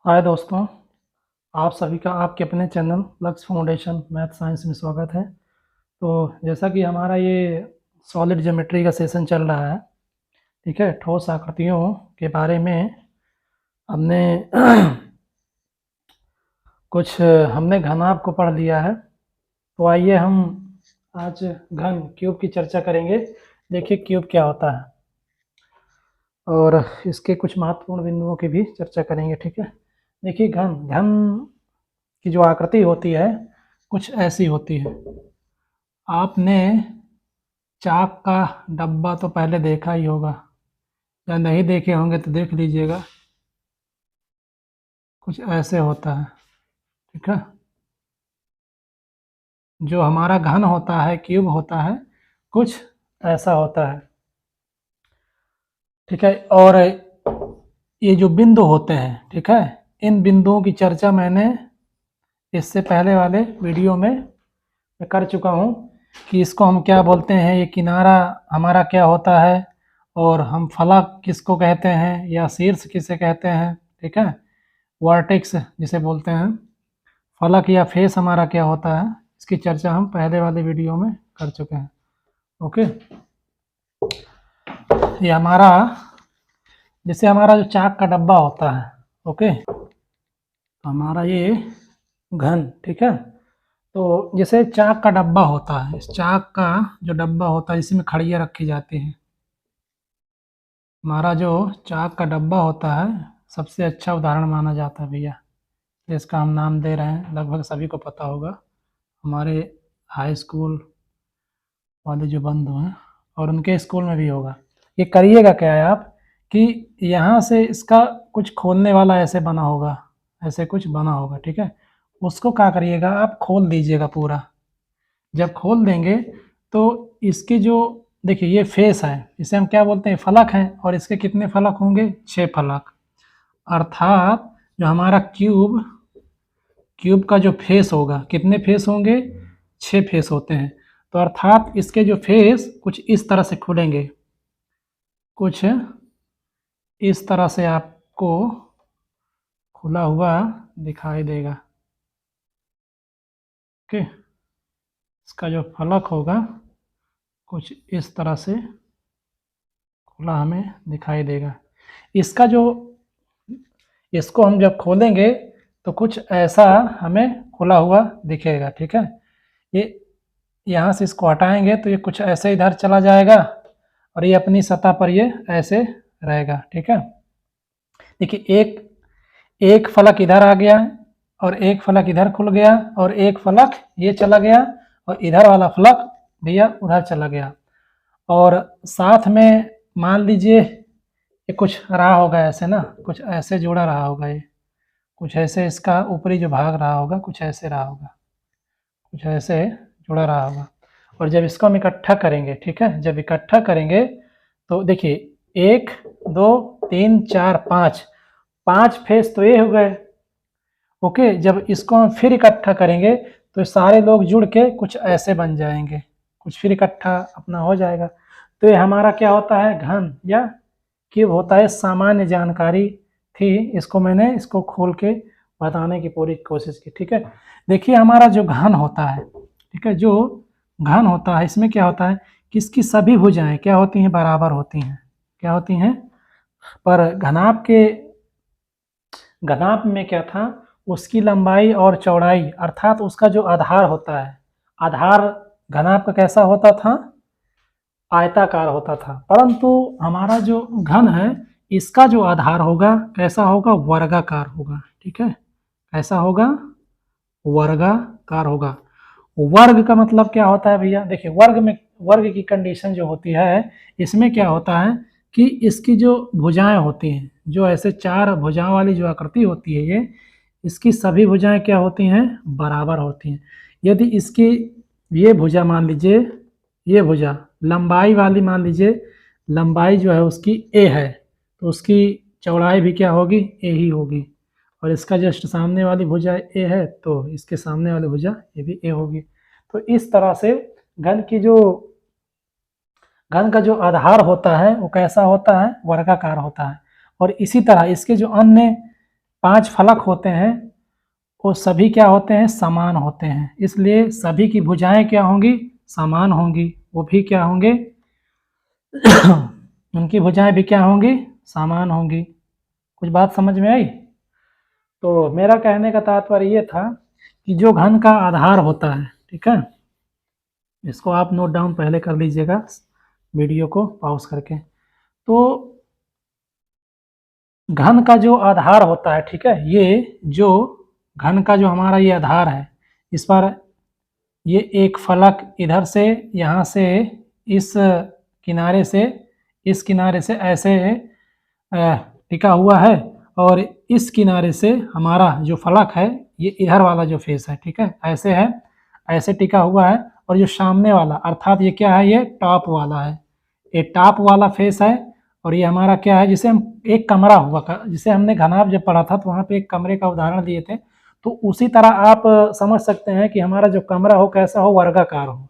हाय दोस्तों, आप सभी का आपके अपने चैनल लक्ष्य फाउंडेशन मैथ साइंस में स्वागत है। तो जैसा कि हमारा ये सॉलिड ज्योमेट्री का सेशन चल रहा है, ठीक है। ठोस आकृतियों के बारे में हमने कुछ हमने घनाभ को पढ़ लिया है। तो आइए हम आज घन क्यूब की चर्चा करेंगे। देखिए क्यूब क्या होता है और इसके कुछ महत्वपूर्ण बिंदुओं की भी चर्चा करेंगे, ठीक है। देखिए घन घन की जो आकृति होती है कुछ ऐसी होती है। आपने चाक का डब्बा तो पहले देखा ही होगा, या नहीं देखे होंगे तो देख लीजिएगा। कुछ ऐसे होता है, ठीक है। जो हमारा घन होता है, क्यूब होता है, कुछ ऐसा होता है, ठीक है। और ये जो बिंदु होते हैं, ठीक है, इन बिंदुओं की चर्चा मैंने इससे पहले वाले वीडियो में मैं कर चुका हूँ कि इसको हम क्या बोलते हैं, ये किनारा हमारा क्या होता है, और हम फलक किसको कहते हैं या शीर्ष किसे कहते हैं, ठीक है। वर्टेक्स जिसे बोलते हैं, फलक या फेस हमारा क्या होता है, इसकी चर्चा हम पहले वाले वीडियो में कर चुके हैं। ओके, ये हमारा जैसे हमारा जो चाक का डब्बा होता है, ओके, तो हमारा ये घन, ठीक है। तो जैसे चाक का डब्बा होता है, इस चाक का जो डब्बा होता है इसमें खड़ियाँ रखी जाती हैं। हमारा जो चाक का डब्बा होता है सबसे अच्छा उदाहरण माना जाता है भैया। इसका हम नाम दे रहे हैं, लगभग सभी को पता होगा, हमारे हाई स्कूल वाले जो बंधु हैं और उनके स्कूल में भी होगा। ये करिएगा क्या है आप कि यहाँ से इसका कुछ खोलने वाला ऐसे बना होगा, ऐसे कुछ बना होगा, ठीक है। उसको क्या करिएगा, आप खोल दीजिएगा पूरा। जब खोल देंगे तो इसके जो देखिए ये फेस है, इसे हम क्या बोलते हैं, फलक हैं। और इसके कितने फलक होंगे, 6 फलक। अर्थात जो हमारा क्यूब का जो फेस होगा, कितने फेस होंगे, 6 फेस होते हैं। तो अर्थात इसके जो फेस कुछ इस तरह से खुलेंगे, कुछ इस तरह से आपको खुला हुआ दिखाई देगा, ओके। इसका जो फलक होगा कुछ इस तरह से खुला हमें दिखाई देगा। इसका जो इसको हम जब खोलेंगे तो कुछ ऐसा हमें खुला हुआ दिखेगा, ठीक है। ये यहाँ से इसको हटाएंगे तो ये कुछ ऐसे इधर चला जाएगा और ये अपनी सतह पर ये ऐसे रहेगा, ठीक है। देखिए एक फलक इधर आ गया और एक फलक इधर खुल गया और एक फलक ये चला गया और इधर वाला फलक भैया उधर चला गया। और साथ में मान लीजिए ये कुछ रहा होगा ऐसे ना, कुछ ऐसे जुड़ा रहा होगा, ये कुछ ऐसे इसका ऊपरी जो भाग रहा होगा कुछ ऐसे रहा होगा, कुछ ऐसे जुड़ा रहा होगा। और जब इसको हम इकट्ठा करेंगे, ठीक है, जब इकट्ठा करेंगे तो देखिए 1 2 3 4 5 फेस तो ये हो गए, ओके। जब इसको हम फिर इकट्ठा करेंगे तो सारे लोग जुड़ के कुछ ऐसे बन जाएंगे, कुछ फिर इकट्ठा अपना हो जाएगा। तो ये हमारा क्या होता है, घन या क्यूब होता है। सामान्य जानकारी थी, इसको मैंने इसको खोल के बताने की पूरी कोशिश की, ठीक है। देखिए हमारा जो घन होता है, ठीक है, जो घन होता है इसमें क्या होता है कि इसकी सभी भुजाएं क्या होती हैं, बराबर होती हैं। क्या होती हैं, पर घनाभ में क्या था, उसकी लंबाई और चौड़ाई अर्थात उसका जो आधार होता है, आधार घनाभ का कैसा होता था, आयताकार होता था। परंतु हमारा जो घन है इसका जो आधार होगा कैसा होगा, वर्गाकार होगा, ठीक है। कैसा होगा, वर्गाकार होगा। वर्ग का मतलब क्या होता है भैया, देखिए वर्ग की कंडीशन जो होती है इसमें क्या होता है कि इसकी जो भुजाएं होती हैं, जो ऐसे 4 भुजाओं वाली जो आकृति होती है, ये इसकी सभी भुजाएं क्या होती हैं, बराबर होती हैं। यदि इसकी ये भुजा मान लीजिए, ये भुजा लंबाई वाली मान लीजिए, लंबाई जो है उसकी ए है तो उसकी चौड़ाई भी क्या होगी, ए ही होगी। और इसका जस्ट सामने वाली भुजा ए है तो इसके सामने वाली भुजा ये भी ए होगी। तो इस तरह से घन का जो आधार होता है वो कैसा होता है, वर्गाकार होता है। और इसी तरह इसके जो अन्य 5 फलक होते हैं वो सभी क्या होते हैं, समान होते हैं, इसलिए सभी की भुजाएं क्या होंगी, समान होंगी, वो भी क्या होंगे उनकी भुजाएं भी क्या होंगी, समान होंगी। कुछ बात समझ में आई? तो मेरा कहने का तात्पर्य ये था कि जो घन का आधार होता है, ठीक है, इसको आप नोट डाउन पहले कर लीजिएगा वीडियो को पॉज करके। तो घन का जो आधार होता है, ठीक है, ये जो घन का जो हमारा ये आधार है, इस पर ये एक फलक इधर से यहाँ से इस किनारे से इस किनारे से ऐसे टिका हुआ है, और इस किनारे से हमारा जो फलक है ये इधर वाला जो फेस है, ठीक है, ऐसे है, ऐसे टिका हुआ है, और जो सामने वाला अर्थात ये क्या है, ये टॉप वाला है, ये टॉप वाला फेस है, और ये हमारा क्या है, जिसे हम एक कमरा हुआ, जिसे हमने घनाभ जब पढ़ा था तो वहाँ पे एक कमरे का उदाहरण दिए थे, तो उसी तरह आप समझ सकते हैं कि हमारा जो कमरा हो कैसा हो, वर्गाकार हो,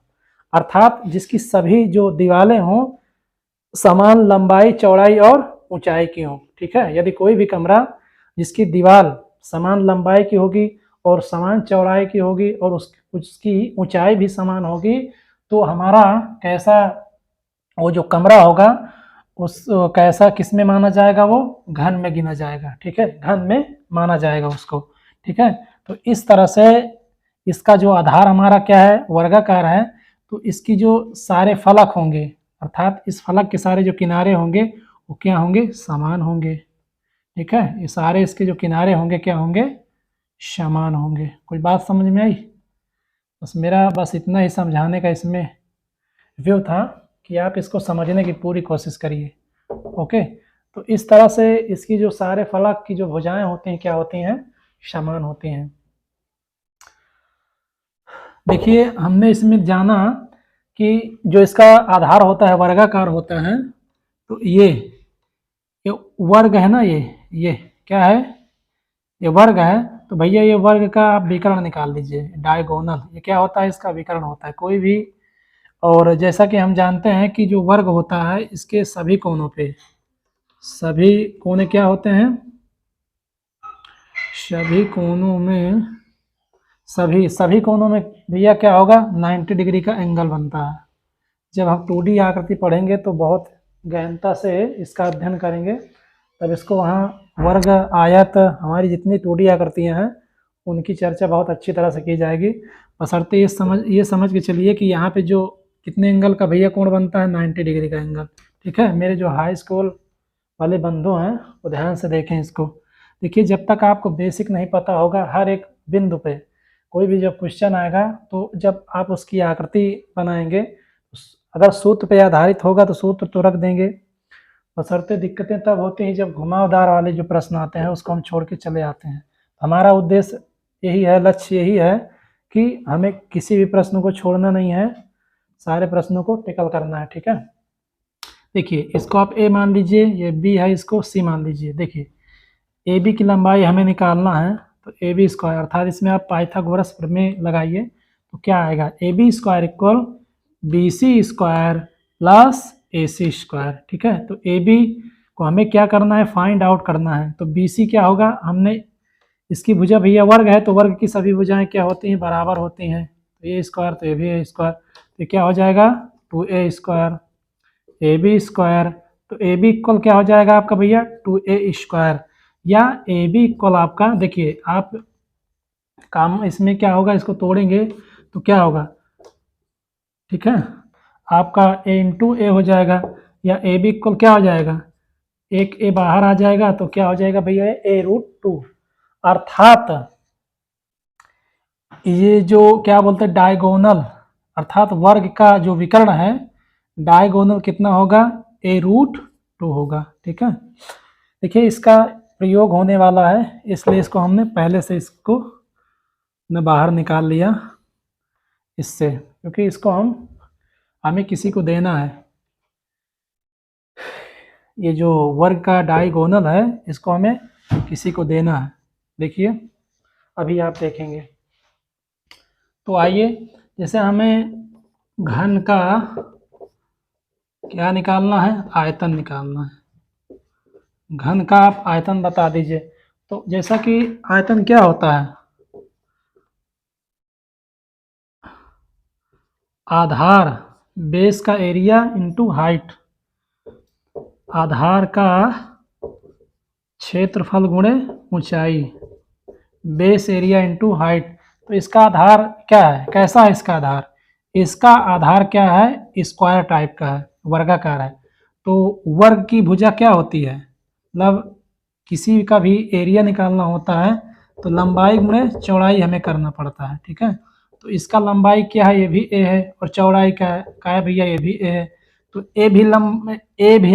अर्थात जिसकी सभी जो दीवारें हों समान लंबाई चौड़ाई और ऊंचाई की हों, ठीक है। यदि कोई भी कमरा जिसकी दीवार समान लंबाई की होगी और समान चौड़ाई की होगी और उसकी ऊंचाई भी समान होगी, तो हमारा कैसा वो जो कमरा होगा उस कैसा किस में माना जाएगा, वो घन में गिना जाएगा, ठीक है, घन में माना जाएगा उसको, ठीक है। तो इस तरह से इसका जो आधार हमारा क्या है, वर्गाकार है, तो इसकी जो सारे फलक होंगे अर्थात इस फलक के सारे जो किनारे होंगे वो क्या होंगे, समान होंगे, ठीक है, ये सारे इसके जो किनारे होंगे क्या होंगे, समान होंगे। कोई बात समझ में आई? बस मेरा बस इतना ही समझाने का इसमें व्यू था कि आप इसको समझने की पूरी कोशिश करिए। ओके, तो इस तरह से इसकी जो सारे फलक की जो भुजाएं होती हैं क्या होती हैं, समान होती हैं। देखिए हमने इसमें जाना कि जो इसका आधार होता है वर्गाकार होता है, तो ये वर्ग है ना, ये क्या है, ये वर्ग है, तो भैया ये वर्ग का आप विकर्ण निकाल लीजिए, डायगोनल, ये क्या होता है, इसका विकर्ण होता है कोई भी। और जैसा कि हम जानते हैं कि जो वर्ग होता है इसके सभी कोनों पे, सभी कोने क्या होते हैं, सभी कोनों में सभी कोनों में भैया क्या होगा, 90 डिग्री का एंगल बनता है। जब हम 2D आकृति पढ़ेंगे तो बहुत गहनता से इसका अध्ययन करेंगे, तब इसको वहाँ वर्ग आयत हमारी जितनी 2D आकृतियाँ हैं उनकी चर्चा बहुत अच्छी तरह से की जाएगी। बशर्ते ये समझ के चलिए कि यहाँ पे जो कितने एंगल का भैया कोण बनता है, 90 डिग्री का एंगल, ठीक है। मेरे जो हाई स्कूल वाले बंधु हैं वो ध्यान से देखें इसको। देखिए जब तक आपको बेसिक नहीं पता होगा, हर एक बिंदु पे कोई भी जब क्वेश्चन आएगा तो जब आप उसकी आकृति बनाएंगे, अगर सूत्र पे आधारित होगा तो सूत्र तो रख देंगे, बशर्ते दिक्कतें तब होती हैं जब घुमावदार वाले जो प्रश्न आते हैं उसको हम छोड़ के चले आते हैं। हमारा उद्देश्य यही है, लक्ष्य यही है कि हमें किसी भी प्रश्न को छोड़ना नहीं है, सारे प्रश्नों को टिकल करना है, ठीक है। देखिए इसको आप ए मान लीजिए, ये बी है, इसको सी मान लीजिए। देखिए ए बी की लंबाई हमें निकालना है, तो ए बी स्क्वायर अर्थात इसमें आप पाइथागोरस प्रमेय लगाइए तो क्या आएगा, A B square equal B C square plus A C square, ठीक है। तो ए बी को हमें क्या करना है, फाइंड आउट करना है, तो बी सी क्या होगा, हमने इसकी भुजा भैया वर्ग है तो वर्ग की सभी भुजाएं क्या होती हैं, बराबर होती हैं, तो ए स्क्वायर तो ए भी ए स्क्वायर, तो क्या हो जाएगा 2a स्क्वायर, ए बी स्क्वायर, तो ए बी इक्वल क्या हो जाएगा आपका भैया 2a स्क्वायर, या ए बी इक्वल आपका, देखिए आप काम इसमें क्या होगा, इसको तोड़ेंगे तो क्या होगा, ठीक है, आपका a इंटू ए हो जाएगा, या ए बी इक्वल क्या हो जाएगा, एक ए बाहर आ जाएगा तो क्या हो जाएगा भैया a√2, अर्थात ये जो क्या बोलते हैं डायगोनल अर्थात वर्ग का जो विकर्ण है डायगोनल कितना होगा, a√2 होगा, ठीक है। देखिए इसका प्रयोग होने वाला है इसलिए इसको हमने पहले से इसको ने बाहर निकाल लिया इससे, क्योंकि इसको हमें किसी को देना है, ये जो वर्ग का डायगोनल है इसको हमें किसी को देना है। देखिए अभी आप देखेंगे, तो आइए जैसे हमें घन का क्या निकालना है, आयतन निकालना है, घन का आप आयतन बता दीजिए, तो जैसा कि आयतन क्या होता है, आधार बेस का एरिया इंटू हाइट, आधार का क्षेत्रफल गुणे ऊंचाई, बेस एरिया इंटू हाइट। तो इसका आधार क्या है, कैसा है इसका आधार, इसका आधार क्या है, स्क्वायर टाइप का है, वर्गाकार है। तो वर्ग की भुजा क्या होती है, मतलब किसी का भी एरिया निकालना होता है तो लंबाई गुणे चौड़ाई हमें करना पड़ता है, ठीक है। तो इसका लंबाई क्या है, ये भी ए है, और चौड़ाई क्या है भैया, ये भी ए है। तो ए भी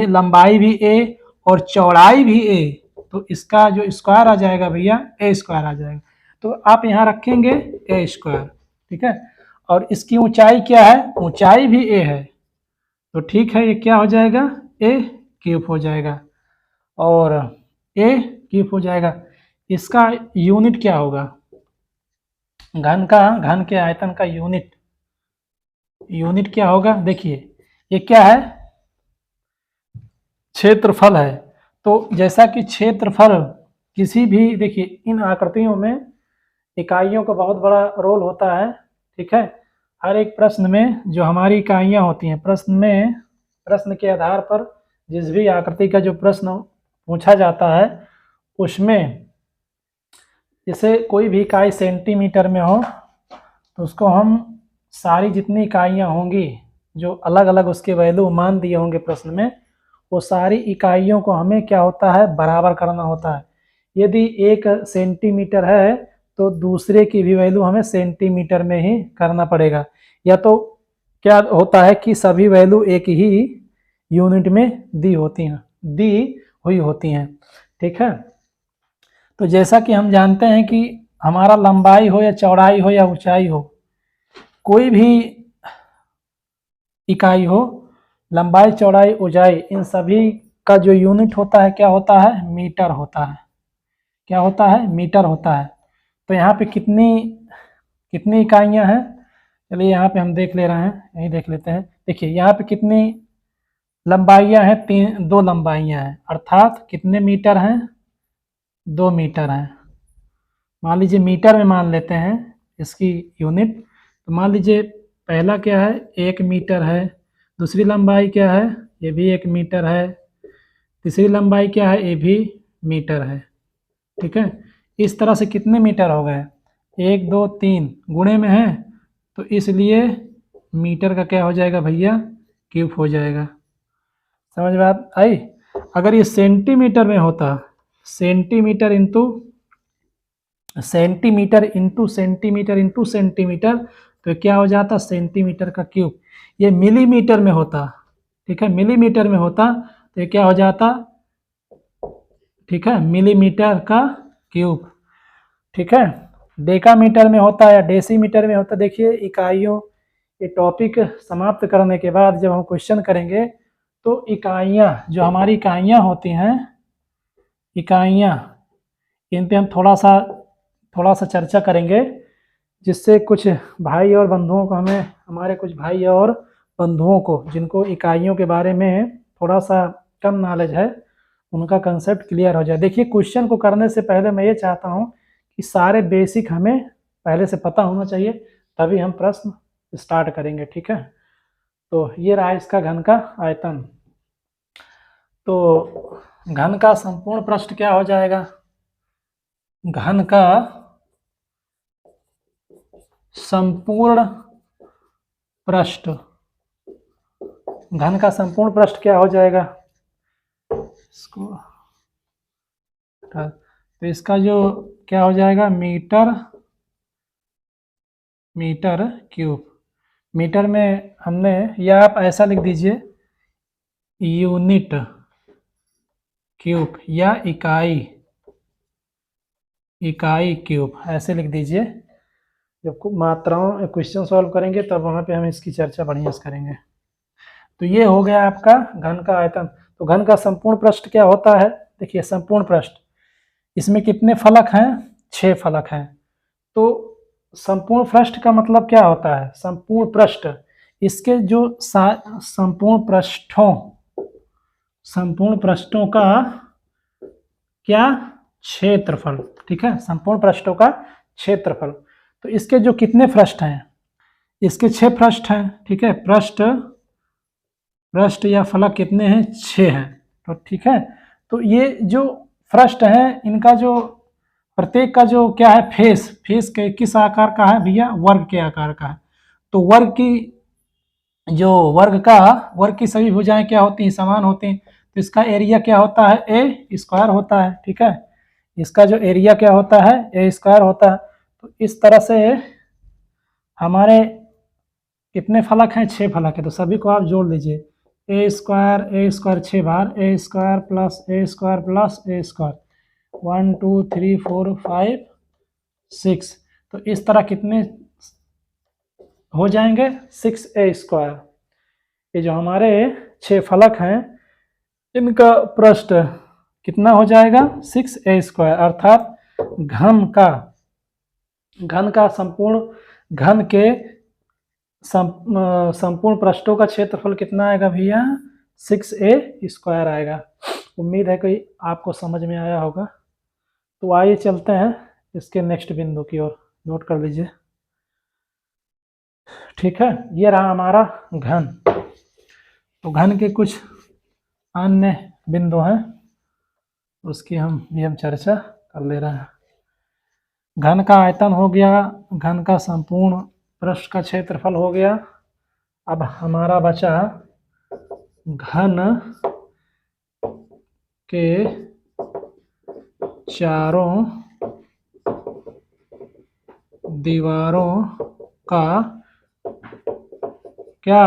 लंबाई भी ए और चौड़ाई भी ए, तो इसका जो स्क्वायर आ जाएगा भैया, ए स्क्वायर आ जाएगा। तो आप यहाँ रखेंगे ए स्क्वायर, ठीक है। और इसकी ऊंचाई क्या है, ऊंचाई भी ए है, तो ठीक है, ये क्या हो जाएगा, ए क्यूब हो जाएगा, और ए क्यूब हो जाएगा। इसका यूनिट क्या होगा, घन के आयतन का यूनिट क्या होगा, देखिए ये क्या है, क्षेत्रफल है। तो जैसा कि क्षेत्रफल किसी भी, देखिए इन आकृतियों में इकाइयों का बहुत बड़ा रोल होता है, ठीक है। हर एक प्रश्न में जो हमारी इकाइयाँ होती हैं, प्रश्न के आधार पर जिस भी आकृति का जो प्रश्न पूछा जाता है उसमें, जैसे कोई भी इकाई सेंटीमीटर में हो तो उसको हम सारी जितनी इकाइयाँ होंगी जो अलग अलग उसके वैल्यू मान दिए होंगे प्रश्न में, वो सारी इकाइयों को हमें क्या होता है, बराबर करना होता है। यदि 1 सेंटीमीटर है तो दूसरे की भी वैल्यू हमें सेंटीमीटर में ही करना पड़ेगा, या तो क्या होता है कि सभी वैल्यू एक ही यूनिट में दी हुई होती हैं, ठीक है। तो जैसा कि हम जानते हैं कि हमारा लंबाई हो या चौड़ाई हो या ऊंचाई हो, कोई भी इकाई हो, लंबाई चौड़ाई ऊंचाई, इन सभी का जो यूनिट होता है क्या होता है, मीटर होता है। क्या होता है, मीटर होता है। तो यहाँ पे कितनी कितनी इकाइयाँ हैं, चलिए यहाँ पे हम देख ले रहे हैं, यही देख लेते हैं। देखिए यहाँ पे कितनी लंबाइयाँ हैं, 2 लंबाइयाँ हैं, अर्थात कितने मीटर हैं, 2 मीटर हैं। मान लीजिए मीटर में मान लेते हैं इसकी यूनिट, तो मान लीजिए पहला क्या है, 1 मीटर है, दूसरी लंबाई क्या है, ये भी 1 मीटर है, तीसरी लंबाई क्या है, ये भी मीटर है, ठीक है। इस तरह से कितने मीटर हो गए, 1 2 3 गुणे में है, तो इसलिए मीटर का क्या हो जाएगा भैया, क्यूब हो जाएगा। समझ में बात आई। अगर ये सेंटीमीटर में होता, सेंटीमीटर इंटू सेंटीमीटर, तो क्या हो जाता, सेंटीमीटर का क्यूब। ये मिलीमीटर में होता, ठीक है, मिलीमीटर में होता तो ये क्या हो जाता, ठीक है, मिलीमीटर का क्यूब, ठीक है। डेकामीटर में होता है या डेसीमीटर में होता, देखिए इकाइयों, ये टॉपिक समाप्त करने के बाद जब हम क्वेश्चन करेंगे तो इकाइयाँ, जो हमारी इकाइयाँ होती हैं, इकाइयाँ, इन पे हम थोड़ा सा चर्चा करेंगे, जिससे कुछ भाई और बंधुओं को, हमारे कुछ भाई और बंधुओं को जिनको इकाइयों के बारे में थोड़ा सा कम नॉलेज है, उनका कंसेप्ट क्लियर हो जाए। देखिए क्वेश्चन को करने से पहले मैं ये चाहता हूँ कि सारे बेसिक हमें पहले से पता होना चाहिए, तभी हम प्रश्न स्टार्ट करेंगे, ठीक है। तो ये रहा इसका घन का आयतन। तो घन का संपूर्ण पृष्ठ क्या हो जाएगा, घन का संपूर्ण पृष्ठ, घन का संपूर्ण पृष्ठ क्या हो जाएगा, इसको तो इसका जो क्या हो जाएगा, मीटर क्यूब। मीटर में हमने, या आप ऐसा लिख दीजिए यूनिट क्यूब या इकाई क्यूब, ऐसे लिख दीजिए। जब मात्राओं क्वेश्चन सॉल्व करेंगे तब वहाँ पे हम इसकी चर्चा बढ़िया से करेंगे। तो ये हो गया आपका घन का आयतन। तो घन का संपूर्ण पृष्ठ क्या होता है, देखिए संपूर्ण पृष्ठ, इसमें कितने फलक हैं, 6 फलक हैं। तो संपूर्ण पृष्ठ का मतलब क्या होता है, संपूर्ण पृष्ठ, इसके जो संपूर्ण पृष्ठों का क्या क्षेत्रफल, ठीक है, संपूर्ण पृष्ठों का क्षेत्रफल। तो इसके जो कितने पृष्ठ हैं, इसके 6 पृष्ठ हैं, ठीक है, पृष्ठ या फलक कितने हैं, 6 हैं। तो ठीक है, तो ये जो पृष्ठ है इनका जो प्रत्येक का जो क्या है, फेस के किस आकार का है भैया, वर्ग के आकार का है। तो वर्ग की सभी भुजाएं क्या होती हैं, समान होती हैं। तो इसका एरिया क्या होता है, ए स्क्वायर होता है, ठीक है, इसका जो एरिया क्या होता है, ए स्क्वायर होता है। तो इस तरह से हमारे कितने फलक हैं, 6 फलक है। तो सभी को आप जोड़ लीजिए, ए स्क्वायर 6 बार, ए स्क्वायर प्लस ए स्क्वायर प्लस ए स्क्वायर, 1 2 3 4 5 6। तो इस तरह कितने हो जाएंगे, 6a स्क्वायर। ये जो हमारे 6 फलक हैं इनका पृष्ठ कितना हो जाएगा, 6a स्क्वायर, अर्थात घन का संपूर्ण पृष्ठों का क्षेत्रफल कितना आएगा भैया, 6a स्क्वायर आएगा। उम्मीद है कि आपको समझ में आया होगा। तो आइए चलते हैं इसके नेक्स्ट बिंदु की ओर, नोट कर लीजिए, ठीक है। ये रहा हमारा घन। तो घन के कुछ अन्य बिंदु हैं, उसकी हम चर्चा कर ले रहे हैं। घन का आयतन हो गया, घन का संपूर्ण पृष्ठ का क्षेत्रफल हो गया। अब हमारा बचा घन के चारों दीवारों का क्या,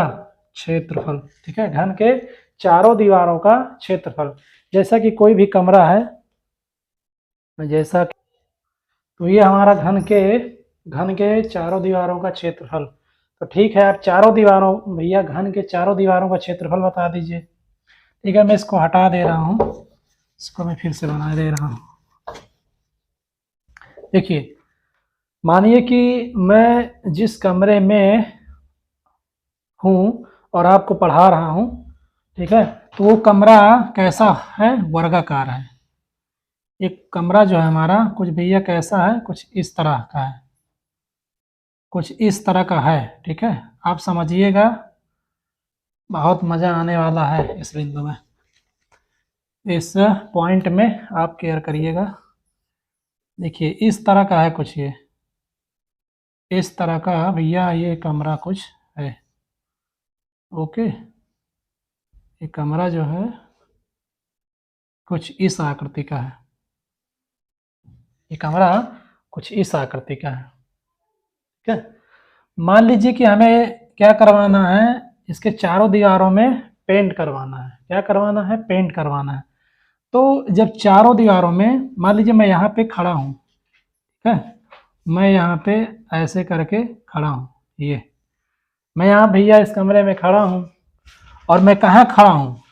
क्षेत्रफल, ठीक है, घन के चारों दीवारों का क्षेत्रफल। जैसा कि कोई भी कमरा है, तो ये हमारा घन के चारों दीवारों का क्षेत्रफल। तो ठीक है, आप चारों दीवारों, भैया घन के चारों दीवारों का क्षेत्रफल बता दीजिए। ठीक है, मैं इसको हटा दे रहा हूं, इसको मैं फिर से बना दे रहा हूं। देखिए, मानिए कि मैं जिस कमरे में हूँ और आपको पढ़ा रहा हूँ, ठीक है, तो वो कमरा कैसा है, वर्गाकार है। एक कमरा जो है हमारा कुछ भैया कैसा है, कुछ इस तरह का है, कुछ इस तरह का है, ठीक है। आप समझिएगा, बहुत मज़ा आने वाला है इस बिंदु में, इस पॉइंट में आप केयर करिएगा। देखिए, इस तरह का है कुछ, ये इस तरह का भैया ये कमरा कुछ है, ओके। ये कमरा जो है कुछ इस आकृति का है, ये कमरा कुछ इस आकृति का है, ठीक है। मान लीजिए कि हमें क्या करवाना है, इसके चारों दीवारों में पेंट करवाना है। क्या करवाना है, पेंट करवाना है। तो जब चारों दीवारों में, मान लीजिए मैं यहाँ पे खड़ा हूँ, ठीक है, मैं यहाँ पे ऐसे करके खड़ा हूँ, ये मैं यहाँ भैया इस कमरे में खड़ा हूँ, और मैं कहाँ खड़ा हूँ,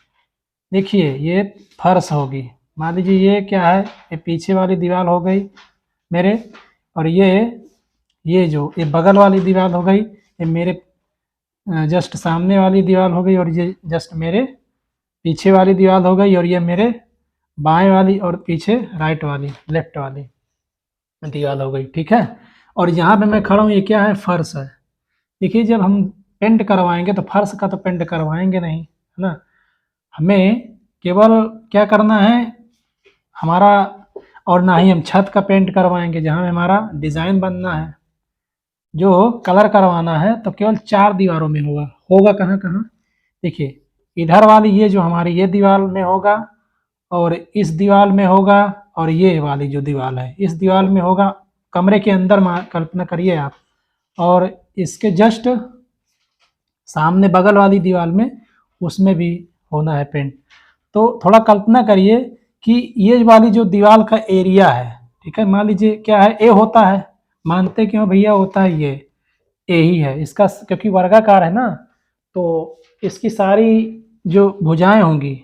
देखिए ये फर्श होगी। मान लीजिए ये क्या है, ये पीछे वाली दीवार हो गई मेरे, और ये जो ये बगल वाली दीवार हो गई, ये मेरे जस्ट सामने वाली दीवार हो गई, और ये जस्ट मेरे पीछे वाली दीवार हो गई, और ये मेरे बाएं वाली और पीछे राइट वाली, लेफ्ट वाली दीवार हो गई, ठीक है। और यहाँ पे मैं खड़ा हूँ, ये क्या है, फर्श है। देखिए, जब हम पेंट करवाएंगे तो फर्श का तो पेंट करवाएंगे नहीं, है ना। हमें केवल क्या करना है हमारा, और ना ही हम छत का पेंट करवाएंगे जहाँ हमारा डिज़ाइन बनना है, जो कलर करवाना है, तो केवल 4 दीवारों में होगा कहाँ कहाँ, देखिए इधर वाली ये जो हमारी ये दीवार में होगा, और इस दीवार में होगा, और ये वाली जो दीवार है इस दीवार में होगा। कमरे के अंदर कल्पना करिए आप, और इसके जस्ट सामने बगल वाली दीवार में, उसमें भी होना है पेंट। तो थोड़ा कल्पना करिए कि ये वाली जो दीवार का एरिया है, ठीक है, मान लीजिए क्या है, ए होता है, मानते क्यों भैया होता है, ये ए ही है इसका, क्योंकि वर्गाकार है ना, तो इसकी सारी जो भुजाएं होंगी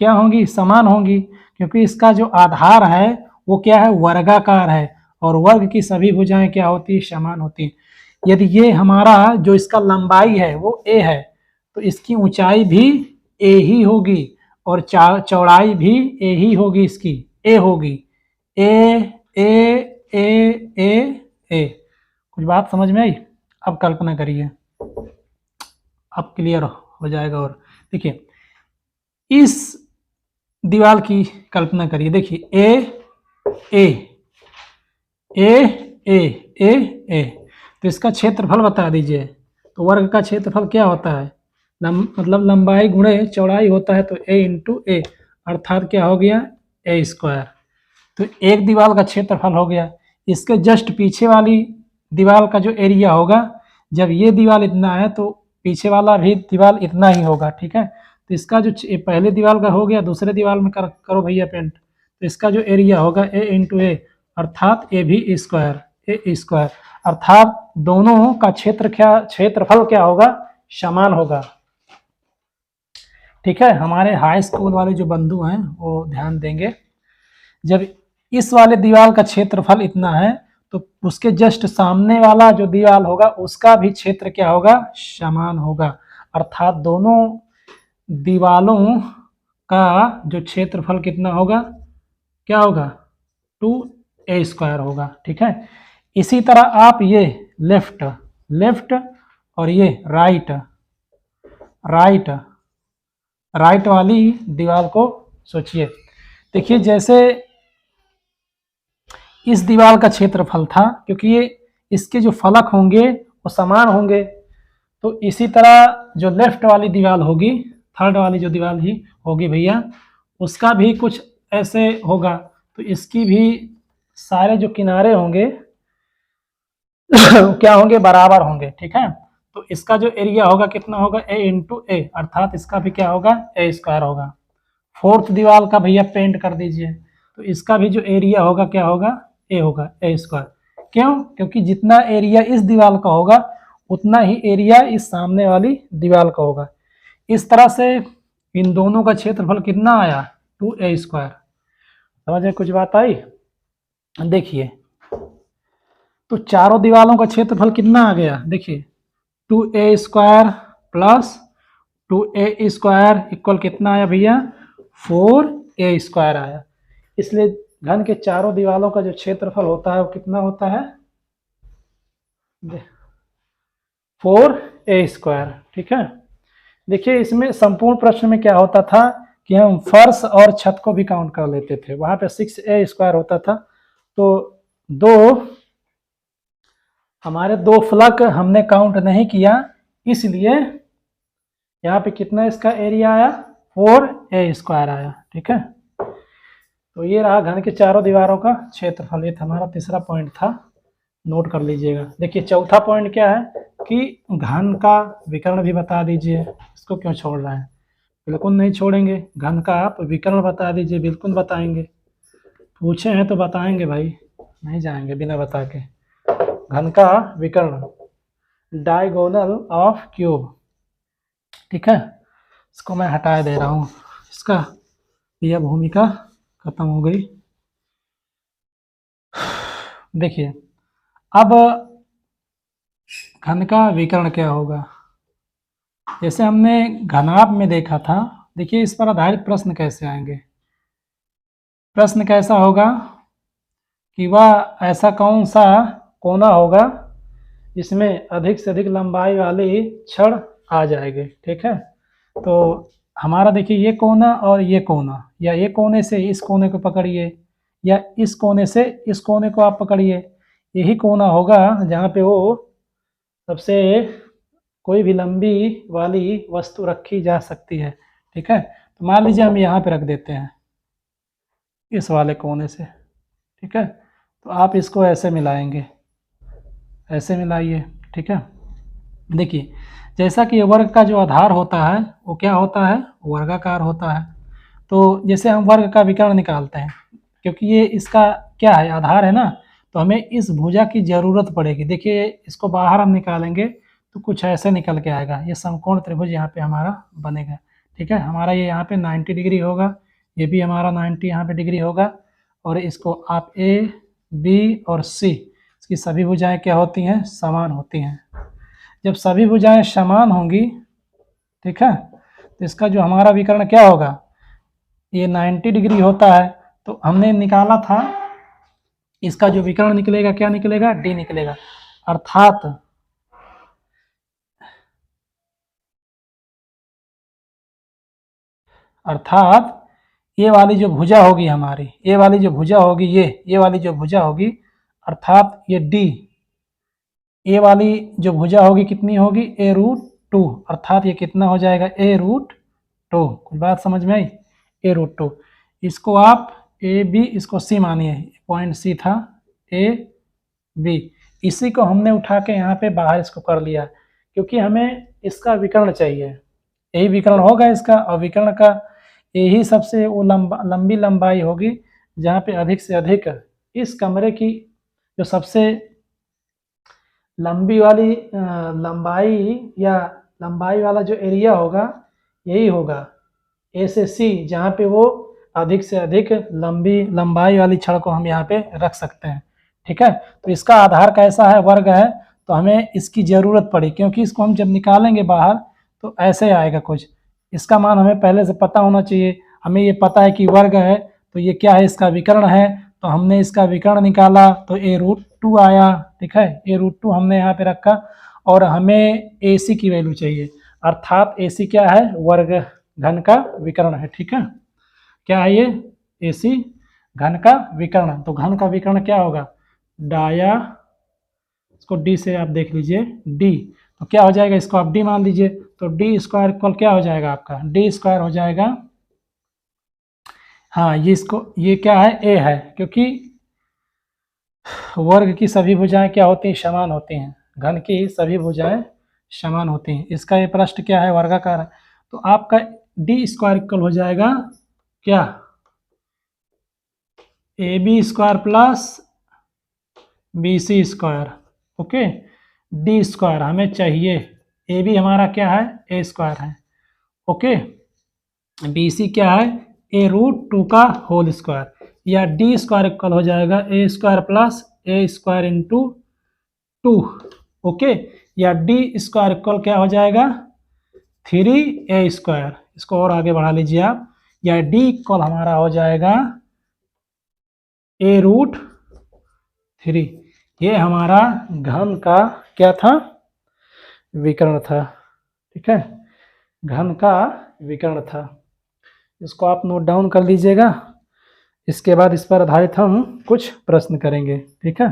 क्या होंगी, समान होंगी, क्योंकि इसका जो आधार है वो क्या है, वर्गाकार है, और वर्ग की सभी भुजाएं क्या होती है, समान होती हैं। यदि ये हमारा जो इसका लंबाई है वो ए है, तो इसकी ऊंचाई भी ए ही होगी, और चौड़ाई भी ए ही होगी, इसकी ए होगी। ए ए ए ए ए। कुछ बात समझ में आई? अब कल्पना करिए, अब क्लियर हो जाएगा। और देखिए इस दीवार की कल्पना करिए, देखिए ए ए ए ए ए ए, तो इसका क्षेत्रफल बता दीजिए। तो वर्ग का क्षेत्रफल क्या होता है? मतलब लंबाई गुणे चौड़ाई होता है, तो ए इंटू ए, अर्थात क्या हो गया? ए स्क्वायर। तो एक दीवार का क्षेत्रफल हो गया। इसके जस्ट पीछे वाली दीवार का जो एरिया होगा, जब ये दीवार इतना है तो पीछे वाला भी दीवार इतना ही होगा, ठीक है। तो इसका जो पहले दीवार का हो गया, दूसरे दीवार में करो भैया पेंट, तो इसका जो एरिया होगा ए इंटू ए, अर्थात ए भी स्क्वायर, ए स्क्वायर, अर्थात दोनों का क्षेत्रफल क्या होगा? समान होगा, ठीक है। हमारे हाई स्कूल वाले जो बंधु हैं वो ध्यान देंगे, जब इस वाले दीवार का क्षेत्रफल इतना है तो उसके जस्ट सामने वाला जो दीवार होगा उसका भी क्षेत्र क्या होगा? समान होगा, अर्थात दोनों दीवारों का जो क्षेत्रफल कितना होगा? क्या होगा? 2a स्क्वायर होगा, ठीक है। इसी तरह आप ये लेफ्ट और ये राइट वाली दीवार को सोचिए। देखिए जैसे इस दीवार का क्षेत्रफल था, क्योंकि ये इसके जो फलक होंगे वो समान होंगे, तो इसी तरह जो लेफ्ट वाली दीवार होगी, थर्ड वाली जो दीवार ही होगी भैया, उसका भी कुछ ऐसे होगा। तो इसकी भी सारे जो किनारे होंगे क्या होंगे? बराबर होंगे, ठीक है। तो इसका जो एरिया होगा कितना होगा? ए इंटू ए, अर्थात इसका भी क्या होगा? ए स्क्वायर होगा। फोर्थ दीवार का भैया पेंट कर दीजिए, तो इसका भी जो एरिया होगा क्या होगा? ए होगा, ए स्क्वायर। क्यों? क्योंकि जितना एरिया इस दीवार का होगा उतना ही एरिया इस सामने वाली दीवार का होगा। इस तरह से इन दोनों का क्षेत्रफल कितना आया? 2a square. समझ में कुछ बात आई? देखिए तो चारों दीवारों का क्षेत्रफल कितना आ गया? देखिए 2a square plus 2a square equal कितना आया भैया? 4a स्क्वायर आया। इसलिए घन के चारों दीवारों का जो क्षेत्रफल होता है वो कितना होता है? 4a स्क्वायर, ठीक है। देखिए इसमें संपूर्ण प्रश्न में क्या होता था कि हम फर्श और छत को भी काउंट कर लेते थे, वहां पे 6a स्क्वायर होता था। तो हमारे दो फलक हमने काउंट नहीं किया, इसलिए यहाँ पे कितना इसका एरिया आया? 4a स्क्वायर आया, ठीक है। तो ये रहा घन के चारों दीवारों का क्षेत्रफल। ये हमारा तीसरा पॉइंट था, नोट कर लीजिएगा। देखिए चौथा पॉइंट क्या है कि घन का विकर्ण भी बता दीजिए। इसको क्यों छोड़ रहे हैं? बिल्कुल नहीं छोड़ेंगे, घन का आप विकर्ण बता दीजिए। बिल्कुल बताएंगे, पूछे हैं तो बताएंगे भाई, नहीं जाएंगे बिना बता के। घन का विकर्ण, डायगोनल ऑफ क्यूब, ठीक है। इसको मैं हटा दे रहा हूँ, इसका यह भूमिका खत्म हो गई। देखिए अब घन का विकर्ण क्या होगा? जैसे हमने घनाभ में देखा था, देखिए इस पर आधारित प्रश्न कैसे आएंगे। प्रश्न कैसा होगा कि वह ऐसा कौन सा कोना होगा जिसमें अधिक से अधिक लंबाई वाली छड़ आ जाएगी, ठीक है। तो हमारा देखिए ये कोना और ये कोना, या ये कोने से इस कोने को पकड़िए या इस कोने से इस कोने को आप पकड़िए, यही कोना होगा जहाँ पे वो सबसे कोई भी लंबी वाली वस्तु रखी जा सकती है, ठीक है। तो मान लीजिए हम यहाँ पे रख देते हैं इस वाले कोने से, ठीक है। तो आप इसको ऐसे मिलाएंगे, ऐसे मिलाइए, ठीक है। देखिए जैसा कि वर्ग का जो आधार होता है वो क्या होता है? वर्गाकार होता है। तो जैसे हम वर्ग का विकर्ण निकालते हैं, क्योंकि ये इसका क्या है? आधार है ना, तो हमें इस भुजा की ज़रूरत पड़ेगी। देखिए इसको बाहर हम निकालेंगे तो कुछ ऐसे निकल के आएगा, ये समकोण त्रिभुज यहाँ पे हमारा बनेगा, ठीक है। हमारा ये यहाँ पे 90 डिग्री होगा, ये भी हमारा 90 यहाँ पे डिग्री होगा, और इसको आप ए बी और सी, इसकी सभी भुजाएं क्या होती हैं? समान होती हैं। जब सभी भुजाएं समान होंगी, ठीक है, तो इसका जो हमारा विकर्ण क्या होगा? ये 90 डिग्री होता है। तो हमने निकाला था इसका जो विकर्ण निकलेगा क्या निकलेगा, डी निकलेगा। अर्थात ये वाली जो भुजा होगी हमारी, ये वाली जो भुजा होगी, ये वाली जो भुजा होगी, अर्थात ये डी, ए वाली जो भुजा होगी कितनी होगी, a√2, अर्थात ये कितना हो जाएगा, a√2। कुछ बात समझ में आई, a√2। इसको आप ए बी, इसको सी मानिए, पॉइंट सी था, ए बी। इसी को हमने उठा के यहाँ पे बाहर इसको कर लिया, क्योंकि हमें इसका विकर्ण चाहिए, यही विकर्ण होगा इसका, और विकर्ण का यही सबसे वो लंबी लंबाई होगी जहाँ पे अधिक से अधिक इस कमरे की जो सबसे लंबी वाली लंबाई या लंबाई वाला जो एरिया होगा यही होगा, ए से सी, जहाँ पे वो अधिक से अधिक लंबी लंबाई वाली छड़ को हम यहाँ पे रख सकते हैं। ठीक है, तो इसका आधार कैसा है, वर्ग है, तो हमें इसकी ज़रूरत पड़ी, क्योंकि इसको हम जब निकालेंगे बाहर तो ऐसे आएगा कुछ। इसका मान हमें पहले से पता होना चाहिए, हमें ये पता है कि वर्ग है, तो ये क्या है, इसका विकर्ण है, तो हमने इसका विकर्ण निकाला तो a√2 आया। ठीक है, a√2 हमने यहाँ पे रखा, और हमें AC की वैल्यू चाहिए, अर्थात AC क्या है, वर्ग घन का विकर्ण है। ठीक है, क्या है ये, AC घन का विकर्ण। तो घन का विकर्ण क्या होगा, डाया, इसको D से आप देख लीजिए, D, तो क्या हो जाएगा, इसको आप D मान लीजिए, तो D स्क्वायर इक्वल क्या हो जाएगा आपका, D स्क्वायर हो जाएगा, हाँ ये इसको, ये क्या है, A है, क्योंकि वर्ग की सभी भुजाएं क्या होती हैं, समान होती हैं, घन की सभी भुजाएं समान होती हैं। इसका ये पृष्ठ क्या है, वर्गाकार है, तो आपका D स्क्वायर इक्वल हो जाएगा क्या, AB square plus BC square. Okay, D square हमें चाहिए, AB हमारा क्या है, A स्क्वायर है। ओके, BC क्या है, a√2 का होल स्क्वायर, या D स्क्वायर इक्वल हो जाएगा A square plus A square into 2। Okay, या D स्क्वायर इक्वल क्या हो जाएगा, 3A स्क्वायर, इसको और आगे बढ़ा लीजिए आप, या D इक्वल हमारा हो जाएगा a√3। ये हमारा घन का क्या था, विकर्ण था। ठीक है, घन का विकर्ण था, इसको आप नोट डाउन कर लीजिएगा, इसके बाद इस पर आधारित हम कुछ प्रश्न करेंगे। ठीक है,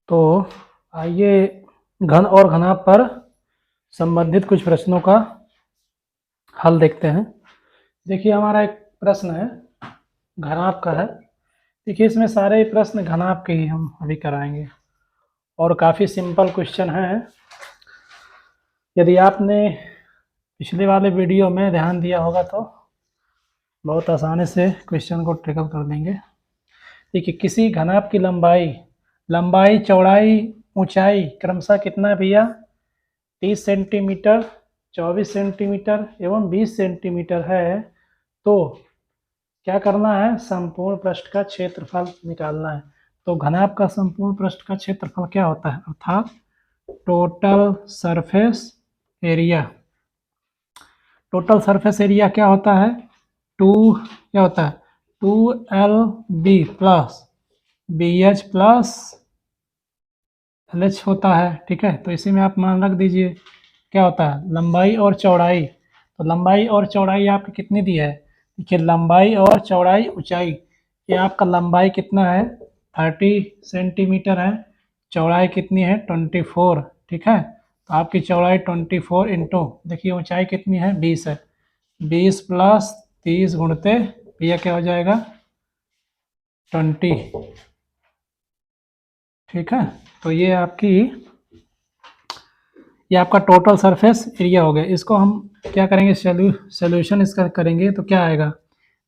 तो आइए घन और घनाभ पर संबंधित कुछ प्रश्नों का हल देखते हैं। देखिए हमारा एक प्रश्न है घनाभ का है। देखिए इसमें सारे प्रश्न घनाभ के ही हम अभी कराएंगे, और काफ़ी सिंपल क्वेश्चन है। यदि आपने पिछले वाले वीडियो में ध्यान दिया होगा तो बहुत आसानी से क्वेश्चन को ट्रिकल कर देंगे। देखिए किसी घनाभ की लंबाई चौड़ाई ऊंचाई क्रमशः कितना है भैया, 30 सेंटीमीटर, 24 सेंटीमीटर एवं 20 सेंटीमीटर है, तो क्या करना है, संपूर्ण पृष्ठ का क्षेत्रफल निकालना है। तो घनाभ का संपूर्ण पृष्ठ का क्षेत्रफल क्या होता है, अर्थात total surface area. Total surface area क्या होता है, क्या होता है, 2LB plus BH plus LH होता है। ठीक है, तो इसी में आप मान रख दीजिए क्या होता है, लंबाई और चौड़ाई। तो लंबाई और चौड़ाई आपकी कितनी दी है, देखिए लंबाई और चौड़ाई ऊंचाई, ये आपका लंबाई कितना है 30 सेंटीमीटर है, चौड़ाई कितनी है 24। ठीक है, तो आपकी चौड़ाई 24 इंटू देखिए ऊंचाई कितनी है 20 है, 20 प्लस 30 गुणते भैया क्या हो जाएगा 20। ठीक है, तो ये आपका टोटल सरफेस एरिया हो गया। इसको हम क्या करेंगे, सोल्यूशन इसका करेंगे तो क्या आएगा,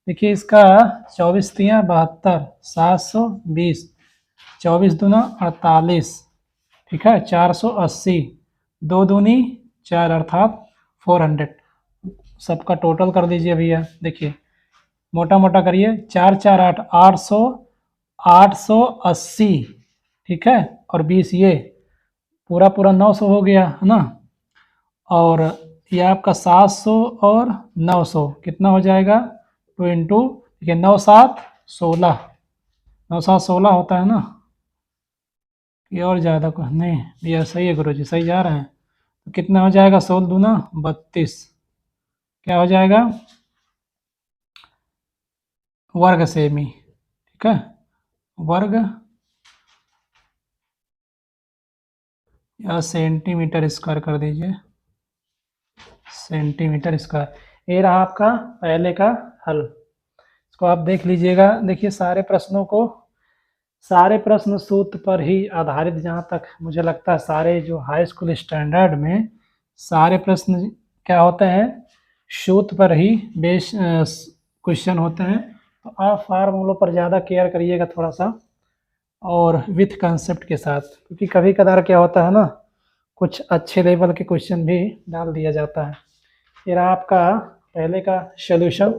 देखिए इसका 24 तियाँ 72, 720, 24 दूना 48, ठीक है 480, 2 दूनी 4 अर्थात 400। सबका टोटल कर दीजिए भैया, देखिए मोटा मोटा करिए, 4 4 8 880। ठीक है, और 20 ये पूरा 900 हो गया है ना, और ये आपका 700 और 900 कितना हो जाएगा 2 इंटू, देखिए 9 7 16, 9 7 16 होता है ना, ये और ज़्यादा कुछ नहीं भैया, सही है गुरुजी, सही जा रहे हैं। तो कितना हो जाएगा 16 दूना 32, क्या हो जाएगा वर्ग सेमी, ठीक है, वर्ग या सेंटीमीटर स्क्वायर कर दीजिए, सेंटीमीटर स्क्वायर। ये रहा आपका पहले का हल, इसको आप देख लीजिएगा। देखिए सारे प्रश्न सूत्र पर ही आधारित, जहाँ तक मुझे लगता है सारे जो हाई स्कूल स्टैंडर्ड में सारे प्रश्न क्या होते हैं, सूत्र पर ही बेस क्वेश्चन होते हैं। तो आप फार्मूलों पर ज़्यादा केयर करिएगा थोड़ा सा, और विथ कंसेप्ट के साथ, क्योंकि कभी कभार क्या होता है ना, कुछ अच्छे लेवल के क्वेश्चन भी डाल दिया जाता है। ये रहा आपका पहले का सॉल्यूशन,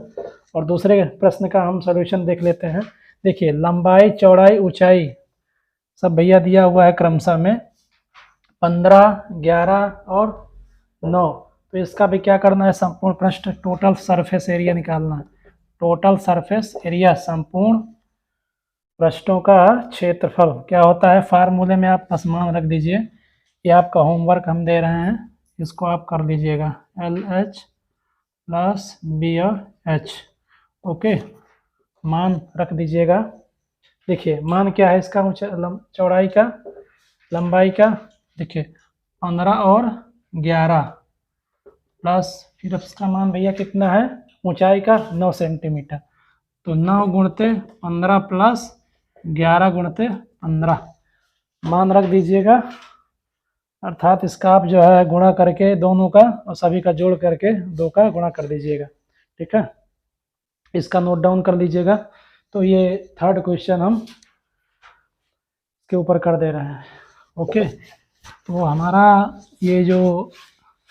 और दूसरे प्रश्न का हम सॉल्यूशन देख लेते हैं। देखिए लंबाई चौड़ाई ऊंचाई सब भैया दिया हुआ है क्रमशः में 15, 11 और 9। तो इसका भी क्या करना है, संपूर्ण पृष्ठ टोटल सरफेस एरिया निकालना है। टोटल सरफेस एरिया संपूर्ण पृष्ठों का क्षेत्रफल क्या होता है, फार्मूले में आप मान रख दीजिए। ये आपका होमवर्क हम दे रहे हैं, इसको आप कर लीजिएगा, LH प्लस BH, ओके, मान रख दीजिएगा। देखिए मान क्या है इसका, चौड़ाई का, लंबाई का, देखिए 15 और 11 प्लस फिर इसका मान भैया कितना है, ऊंचाई का 9 सेंटीमीटर। तो 9 गुणते 15 प्लस 11 गुणते 15 मान रख दीजिएगा। अर्थात इसका आप जो है गुणा करके दोनों का और सभी का जोड़ करके 2 का गुणा कर दीजिएगा, ठीक है, इसका नोट डाउन कर लीजिएगा। तो ये थर्ड क्वेश्चन हम के ऊपर कर दे रहे हैं, ओके। तो हमारा ये जो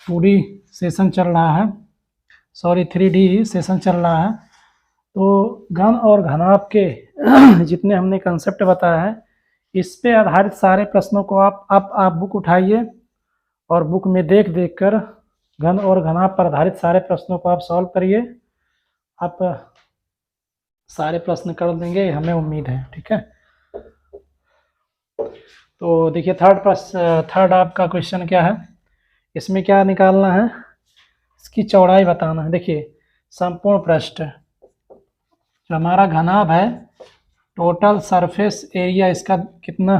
2D सेशन चल रहा है, सॉरी 3D सेशन चल रहा है, तो घन और घनाभ के जितने हमने कंसेप्ट बताया है, इस पे आधारित सारे प्रश्नों को आप बुक उठाइए और बुक में देख कर घन और घनाभ पर आधारित सारे प्रश्नों को आप सॉल्व करिए। आप सारे प्रश्न कर देंगे, हमें उम्मीद है, ठीक है। तो देखिए थर्ड आपका क्वेश्चन क्या है, इसमें क्या निकालना है, इसकी चौड़ाई बताना है। देखिए संपूर्ण पृष्ठ जो हमारा घनाभ है, टोटल सरफेस एरिया इसका कितना,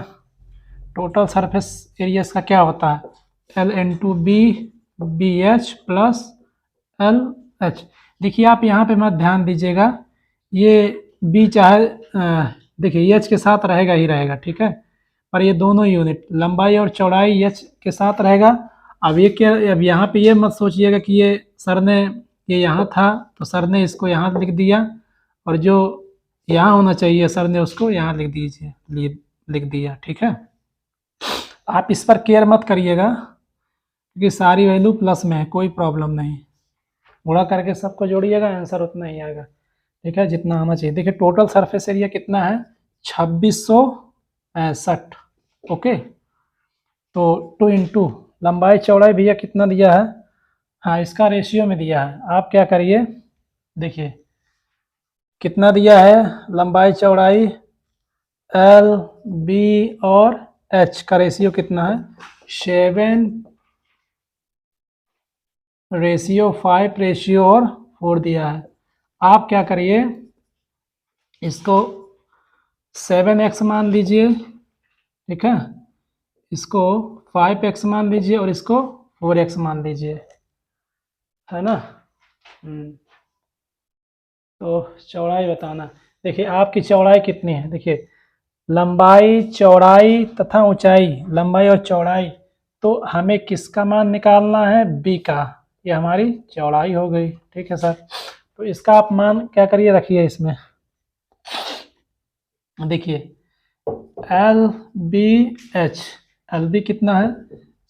टोटल सरफेस एरिया इसका क्या होता है, L/B/BH प्लस LH। देखिए आप यहाँ पे मत ध्यान दीजिएगा, ये B चाहे देखिए H के साथ रहेगा ही रहेगा, ठीक है, पर ये दोनों यूनिट लंबाई और चौड़ाई H के साथ रहेगा। अब ये क्या, अब यहाँ पे ये मत सोचिएगा कि ये सर ने ये यहाँ था तो सर ने इसको यहाँ लिख दिया, और जो यहाँ होना चाहिए सर ने उसको यहाँ लिख दिया, ठीक है। आप इस पर केयर मत करिएगा, क्योंकि सारी वैल्यू प्लस में है, कोई प्रॉब्लम नहीं, गुणा करके सबको जोड़िएगा, आंसर उतना ही आएगा, ठीक है, जितना आना चाहिए। देखिए टोटल सरफेस एरिया कितना है, 2665, ओके। तो 2 इंटू लंबाई चौड़ाई भैया कितना दिया है, हाँ इसका रेशियो में दिया है। आप क्या करिए, देखिए कितना दिया है, लंबाई चौड़ाई LB और H का रेशियो कितना है, 7:5:4 दिया है। आप क्या करिए, इसको 7x मान लीजिए, ठीक है, इसको 5x मान लीजिए और इसको 4x मान लीजिए, है ना। तो चौड़ाई बताना, देखिए आपकी चौड़ाई कितनी है, देखिए लंबाई चौड़ाई तथा ऊंचाई, लंबाई और चौड़ाई, तो हमें किसका मान निकालना है, B का, ये हमारी चौड़ाई हो गई, ठीक है सर। तो इसका आप मान क्या करिए, रखिए इसमें, देखिए LBH, LB कितना है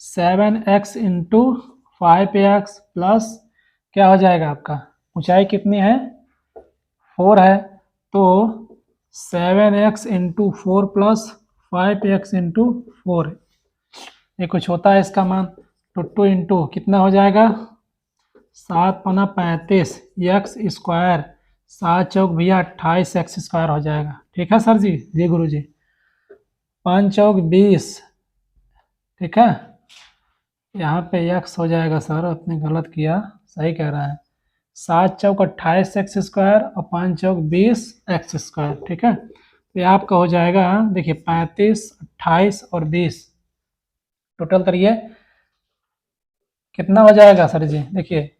7x इंटू 5x प्लस क्या हो जाएगा आपका, ऊंचाई कितनी है 4 है, तो 7x into 4 plus 5x into 4, ये कुछ होता है इसका मान, तो 2 इंटू कितना हो जाएगा 7 पना 35 एक्स स्क्वायर, 7 चौक भैया 28 एक्स स्क्वायर हो जाएगा। ठीक है सर जी, जी गुरु जी। 5 चौक 20, ठीक है। यहाँ पे एक्स हो जाएगा सर, आपने गलत किया, सही कह रहा है। 7 चौक 28 एक्स स्क्वायर और 5 चौक 20 एक्स स्क्वायर, ठीक है। तो ये आपका हो जाएगा, देखिए 35, 28 और 20 टोटल करिए कितना हो जाएगा सर जी। देखिए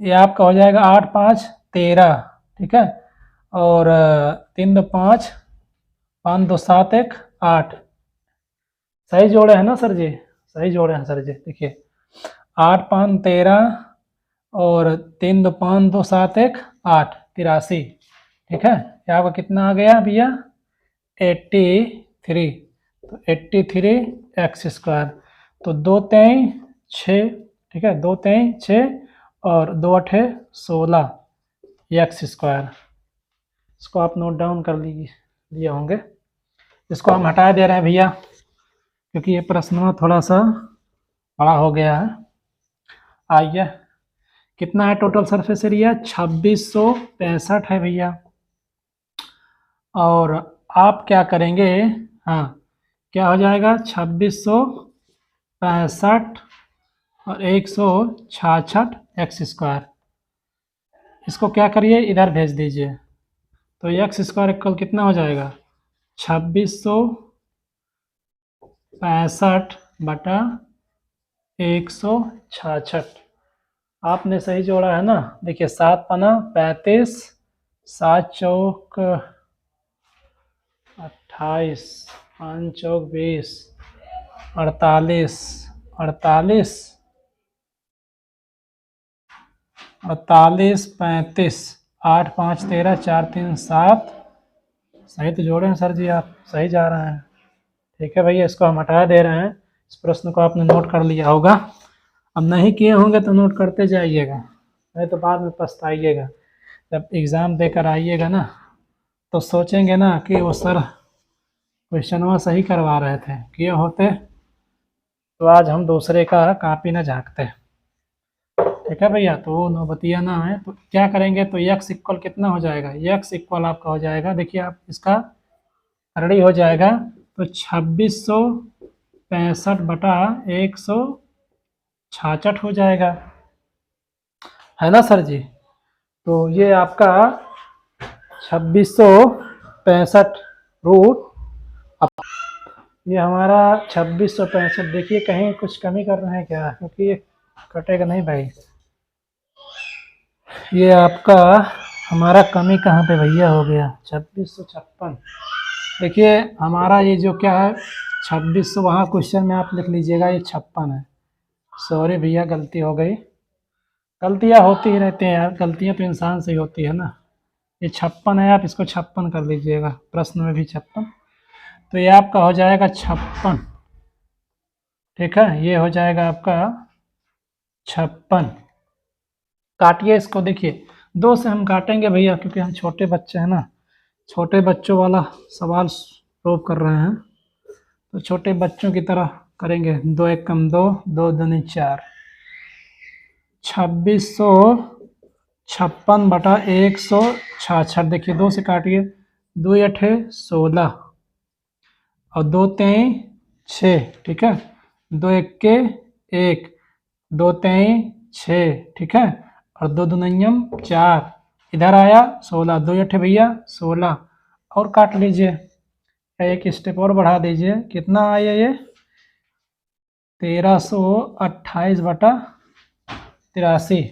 ये आपका हो जाएगा 8 5 13, ठीक है। और 3 2 5, 5 2 7 1 8, सही जोड़े हैं ना सर जी, सही जोड़े हैं सर जी। देखिए 8 5 13 और 3 2 5 2 7 1 8, 83, ठीक है। ये आपका कितना आ गया भैया, 83। तो 83 एक्स स्क्वायर, तो 2 3 6, ठीक है, 2 3 6 और 2 8 16 एक्स स्क्वायर। इसको आप नोट डाउन कर लिए होंगे। इसको हम हटा दे रहे हैं भैया, क्योंकि ये प्रश्न थोड़ा सा बड़ा हो गया है। आइए, कितना है टोटल सरफेस एरिया, 2665 है भैया। और आप क्या करेंगे, हाँ क्या हो जाएगा, 2665 और 166 एक्स स्क्वायर। इसको क्या करिए, इधर भेज दीजिए। तो एक्स स्क्वायर इक्वल कितना हो जाएगा, 2665 बटा 166। आपने सही जोड़ा है ना। देखिए 7 पना 35, 7 चौक 28, 5 चौक 20, 48 48 48 35, 8 5 13, 4 3 7, सही तो जोड़े हैं सर जी, आप सही जा रहे हैं। ठीक है भैया, इसको हम हटा दे रहे हैं। इस प्रश्न को आपने नोट कर लिया होगा, अब नहीं किए होंगे तो नोट करते जाइएगा, नहीं तो बाद में पछताइएगा। जब एग्ज़ाम देकर आइएगा ना तो सोचेंगे ना कि वो सर क्वेश्चनवा सही करवा रहे थे, किए होते तो आज हम दूसरे का कापी ना झाँकते। ठीक है भैया, तो वो नौबतिया ना है। तो क्या करेंगे, तो एक्स इक्वल कितना हो जाएगा, एक्स इक्वल आपका हो जाएगा, देखिए आप इसका रेडी हो जाएगा, तो 2665 बटा 166 हो जाएगा, है ना सर जी। तो ये आपका 2665 रूट, ये हमारा 2665। देखिए कहीं कुछ कमी कर रहे हैं क्या, क्योंकि ये कटेगा नहीं भाई। ये आपका हमारा कमी कहाँ पे भैया हो गया, 2656। देखिए हमारा ये जो क्या है 2600, वहाँ क्वेश्चन में आप लिख लीजिएगा ये 56 है। सॉरी भैया, गलती हो गई। गलतियाँ होती ही रहती हैं यार, गलतियाँ तो इंसान से ही होती है ना। ये 56 है, आप इसको 56 कर लीजिएगा, प्रश्न में भी 56। तो ये आपका हो जाएगा 56, ठीक है। ये हो जाएगा आपका 56। काटिए इसको, देखिए 2 से हम काटेंगे भैया, क्योंकि हम छोटे बच्चे हैं ना, छोटे बच्चों वाला सवाल प्रूव कर रहे हैं, तो छोटे बच्चों की तरह करेंगे। 2 1 कम 2, 2 दूनी 4, 2656 बटा 166। देखिए 2 से काटिए, 2 8 16 और 2 3 6, ठीक है। 2 1 के 1, 2 3 6, ठीक है। और 2 दूनियम 4, इधर आया 16, 2 8 भैया 16, और काट लीजिए, एक स्टेप और बढ़ा दीजिए, कितना आया ये 1328 बटा 83।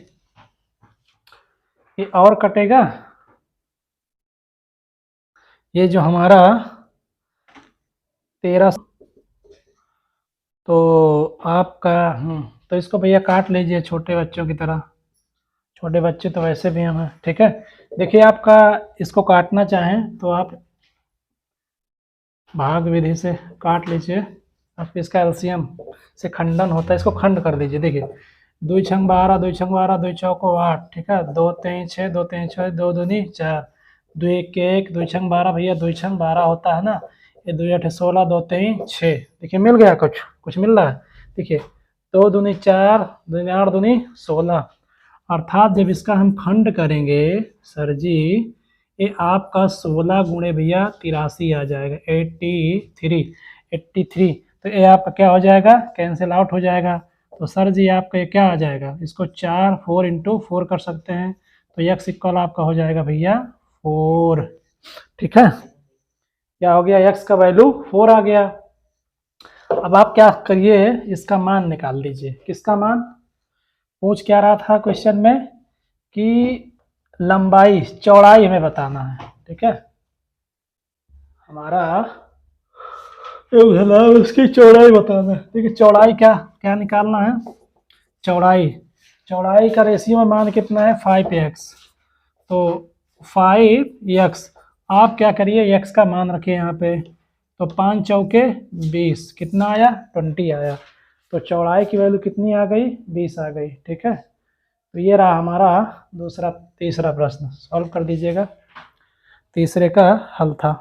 ये और कटेगा, ये जो हमारा 13, तो आपका तो इसको भैया काट लीजिए छोटे बच्चों की तरह, छोटे बच्चे तो वैसे भी हम हैं, ठीक है। देखिए आपका इसको काटना चाहें तो आप भाग विधि से काट लीजिए, आप इसका एलसीएम से खंडन होता है, इसको खंड कर दीजिए। देखिए 2 छंग 12, 2 छंग 12, 2 चौको 8, ठीक है। 2 3 6, 2 3 6, 2 दूनी 4, 2 1 के 1, 2 छंग 12 भैया 2 छंग 12 होता है ना, ये 2 8 16, 2 3 6। देखिए मिल गया, कुछ मिल रहा है। देखिए 2 दूनी 4, 2 8 दूनी 16, अर्थात जब इसका हम खंड करेंगे सर जी, ये आपका 16 गुणे भैया 83 आ जाएगा, 83। तो ये आपका क्या हो जाएगा, कैंसिल आउट हो जाएगा। तो सर जी आपका ये क्या आ जाएगा, इसको 4 इंटू 4 कर सकते हैं, तो x इक्वल आपका हो जाएगा भैया 4। ठीक है, क्या हो गया, x का वैल्यू 4 आ गया। अब आप क्या करिए, इसका मान निकाल लीजिए। किसका मान, पूछ क्या रहा था क्वेश्चन में कि लंबाई चौड़ाई हमें बताना है। ठीक है, हमारा उसकी चौड़ाई बताना है। ठीक है, चौड़ाई क्या क्या निकालना है, चौड़ाई, चौड़ाई का रेशियो में मान कितना है 5x, तो 5x, आप क्या करिए x का मान रखिए यहाँ पे, तो 5 चौके 20, कितना आया 20 आया, तो चौड़ाई की वैल्यू कितनी आ गई 20 आ गई। ठीक है, तो ये रहा हमारा तीसरा प्रश्न, सॉल्व कर दीजिएगा, तीसरे का हल था।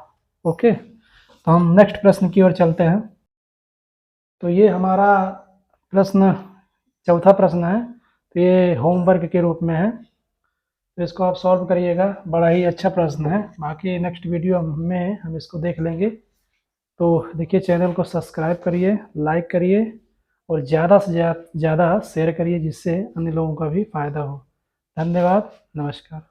ओके, तो हम नेक्स्ट प्रश्न की ओर चलते हैं। तो ये हमारा प्रश्न चौथा प्रश्न है, तो ये होमवर्क के रूप में है, तो इसको आप सॉल्व करिएगा, बड़ा ही अच्छा प्रश्न है। बाकी नेक्स्ट वीडियो में हम इसको देख लेंगे। तो देखिए, चैनल को सब्सक्राइब करिए, लाइक करिए और ज़्यादा से ज़्यादा शेयर करिए, जिससे अन्य लोगों का भी फायदा हो। धन्यवाद, नमस्कार।